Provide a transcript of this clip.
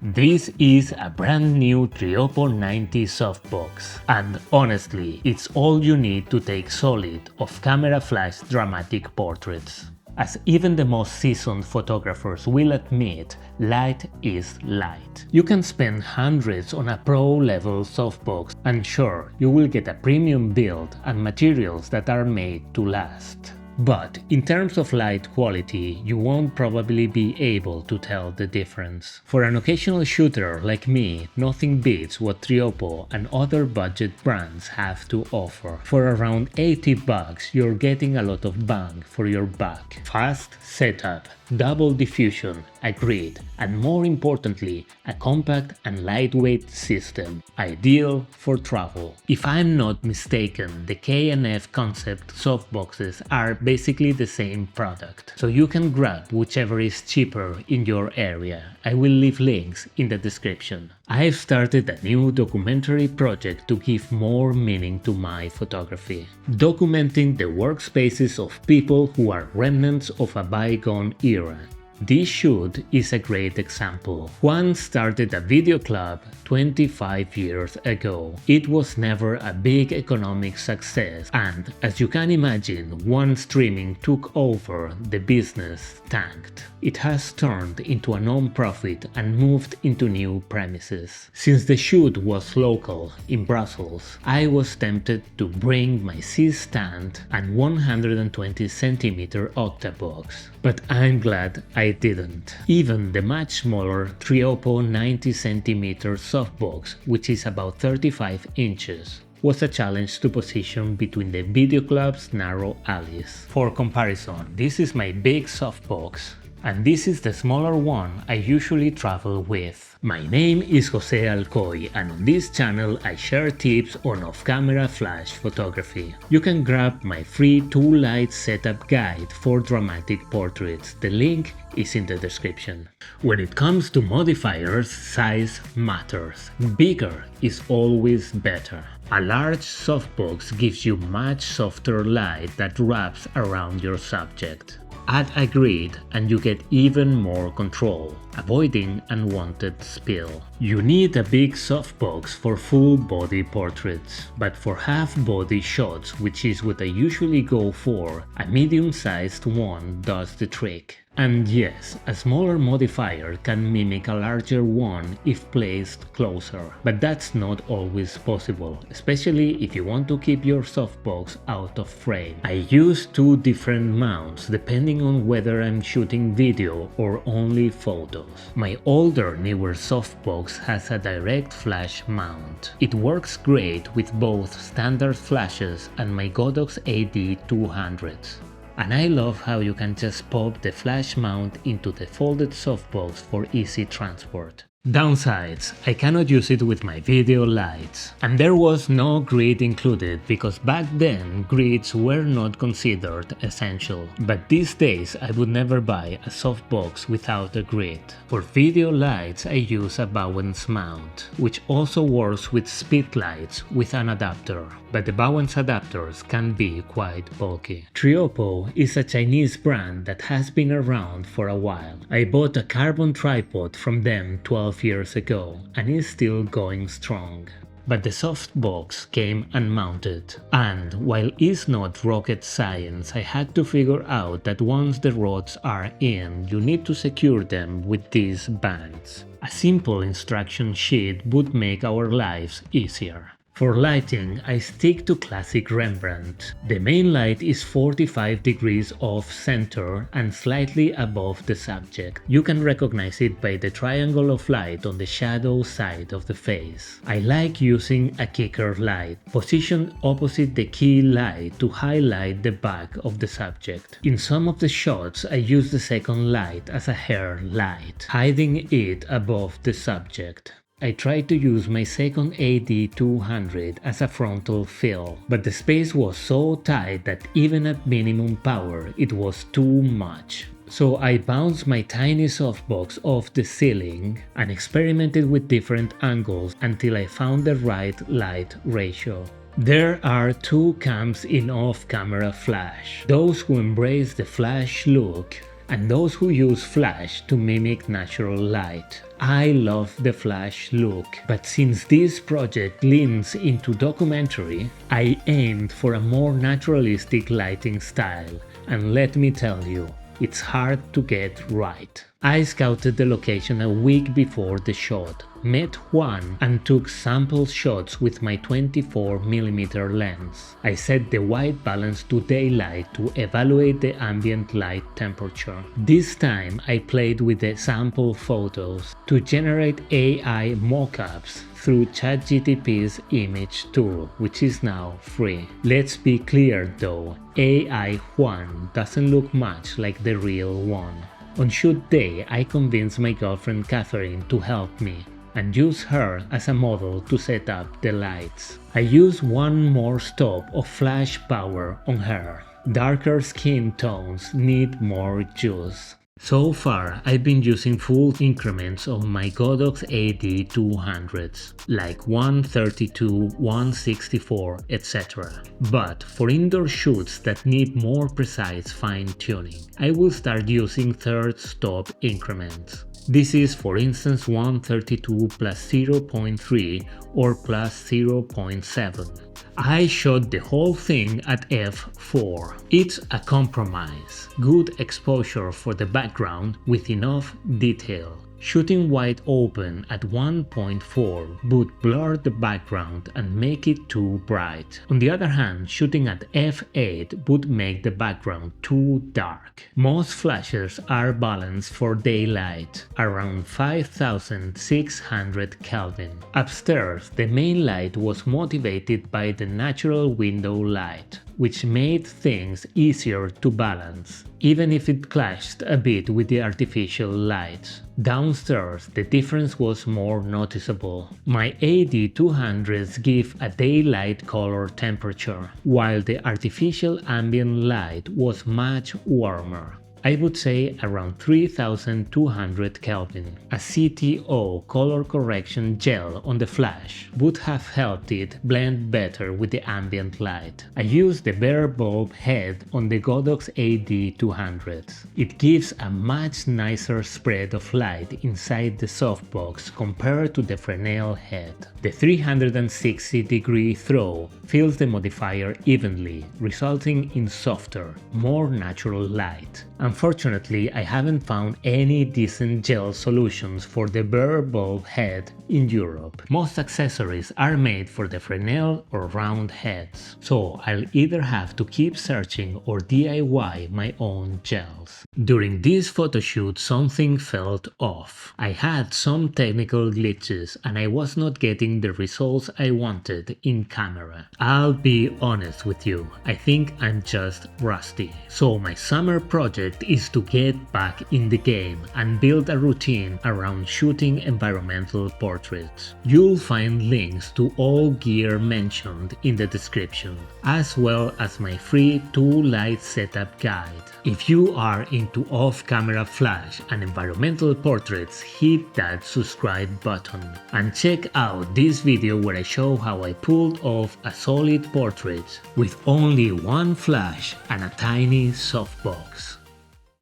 This is a brand new Triopo 90 softbox, and honestly, it's all you need to take solid off-camera flash dramatic portraits. As even the most seasoned photographers will admit, light is light. You can spend hundreds on a pro-level softbox and sure, you will get a premium build and materials that are made to last. But in terms of light quality, you won't probably be able to tell the difference. For an occasional shooter like me, nothing beats what Triopo and other budget brands have to offer. For around $80, you're getting a lot of bang for your buck. Fast setup, double diffusion, a grid, and more importantly, a compact and lightweight system, ideal for travel. If I'm not mistaken, the K&F concept softboxes are basically the same product, so you can grab whichever is cheaper in your area. I will leave links in the description. I've started a new documentary project to give more meaning to my photography, documenting the workspaces of people who are remnants of a bygone era. This shoot is a great example. Juan started a video club 25 years ago. It was never a big economic success, and as you can imagine, once streaming took over, the business tanked. It has turned into a non-profit and moved into new premises. Since the shoot was local, in Brussels, I was tempted to bring my C-stand and 120cm octabox, but I'm glad I didn't. Even the much smaller Triopo 90cm softbox, which is about 35 inches, was a challenge to position between the video club's narrow alleys. For comparison, this is my big softbox, and this is the smaller one I usually travel with. My name is Jose Alcoy, and on this channel I share tips on off-camera flash photography. You can grab my free 2-light setup guide for dramatic portraits. The link is in the description. When it comes to modifiers, size matters. Bigger is always better. A large softbox gives you much softer light that wraps around your subject. Add a grid and you get even more control, avoiding unwanted spill. You need a big softbox for full body portraits, but for half body shots, which is what I usually go for, a medium-sized one does the trick. And yes, a smaller modifier can mimic a larger one if placed closer, but that's not always possible, especially if you want to keep your softbox out of frame. I use two different mounts depending on whether I'm shooting video or only photos. My older, newer softbox has a direct flash mount. It works great with both standard flashes and my Godox AD200s. And I love how you can just pop the flash mount into the folded softbox for easy transport. Downsides: I cannot use it with my video lights. And there was no grid included because back then grids were not considered essential. But these days I would never buy a softbox without a grid. For video lights I use a Bowens-mount, which also works with speed lights with an adapter, but the Bowens adapters can be quite bulky. Triopo is a Chinese brand that has been around for a while. I bought a carbon tripod from them 12 years ago and is still going strong. But the softbox came unmounted, and while it's not rocket science, I had to figure out that once the rods are in, you need to secure them with these bands. A simple instruction sheet would make our lives easier. For lighting, I stick to classic Rembrandt. The main light is 45 degrees off center and slightly above the subject. You can recognize it by the triangle of light on the shadow side of the face. I like using a kicker light, positioned opposite the key light to highlight the back of the subject. In some of the shots, I use the second light as a hair light, hiding it above the subject. I tried to use my second AD200 as a frontal fill, but the space was so tight that even at minimum power it was too much. So I bounced my tiny softbox off the ceiling and experimented with different angles until I found the right light ratio. There are two camps in off-camera flash: those who embrace the flash look and those who use flash to mimic natural light. I love the flash look, but since this project leans into documentary, I aimed for a more naturalistic lighting style, and let me tell you, it's hard to get right. I scouted the location a week before the shot, met Juan and took sample shots with my 24mm lens. I set the white balance to daylight to evaluate the ambient light temperature. This time I played with the sample photos to generate AI mockups through ChatGPT's image tool, which is now free. Let's be clear though, AI Juan doesn't look much like the real one. On shoot day, I convinced my girlfriend Catherine to help me and use her as a model to set up the lights. I used one more stop of flash power on her. Darker skin tones need more juice. So far, I've been using full increments of my Godox AD200s, like 132, 164, etc. But for indoor shoots that need more precise fine-tuning, I will start using third stop increments. This is for instance 132 plus 0.3 or plus 0.7. I shot the whole thing at f4. It's a compromise. Good exposure for the background with enough detail. Shooting wide open at 1.4 would blur the background and make it too bright. On the other hand, shooting at f8 would make the background too dark. Most flashes are balanced for daylight, around 5600 Kelvin. Upstairs, the main light was motivated by the natural window light, which made things easier to balance, even if it clashed a bit with the artificial lights. Downstairs, the difference was more noticeable. My AD200s give a daylight color temperature, while the artificial ambient light was much warmer. I would say around 3200 Kelvin. A CTO color correction gel on the flash would have helped it blend better with the ambient light. I used the bare bulb head on the Godox AD200s. It gives a much nicer spread of light inside the softbox compared to the Fresnel head. The 360-degree throw fills the modifier evenly, resulting in softer, more natural light. Unfortunately, I haven't found any decent gel solutions for the bare bulb head in Europe. Most accessories are made for the Fresnel or round heads, so I'll either have to keep searching or DIY my own gels. During this photoshoot, something felt off. I had some technical glitches and I was not getting the results I wanted in camera. I'll be honest with you, I think I'm just rusty. So my summer project is to get back in the game and build a routine around shooting environmental portraits. You'll find links to all gear mentioned in the description, as well as my free tool light setup guide. If you are into off-camera flash and environmental portraits, hit that subscribe button and check out this video where I show how I pulled off a solid portrait with only one flash and a tiny softbox.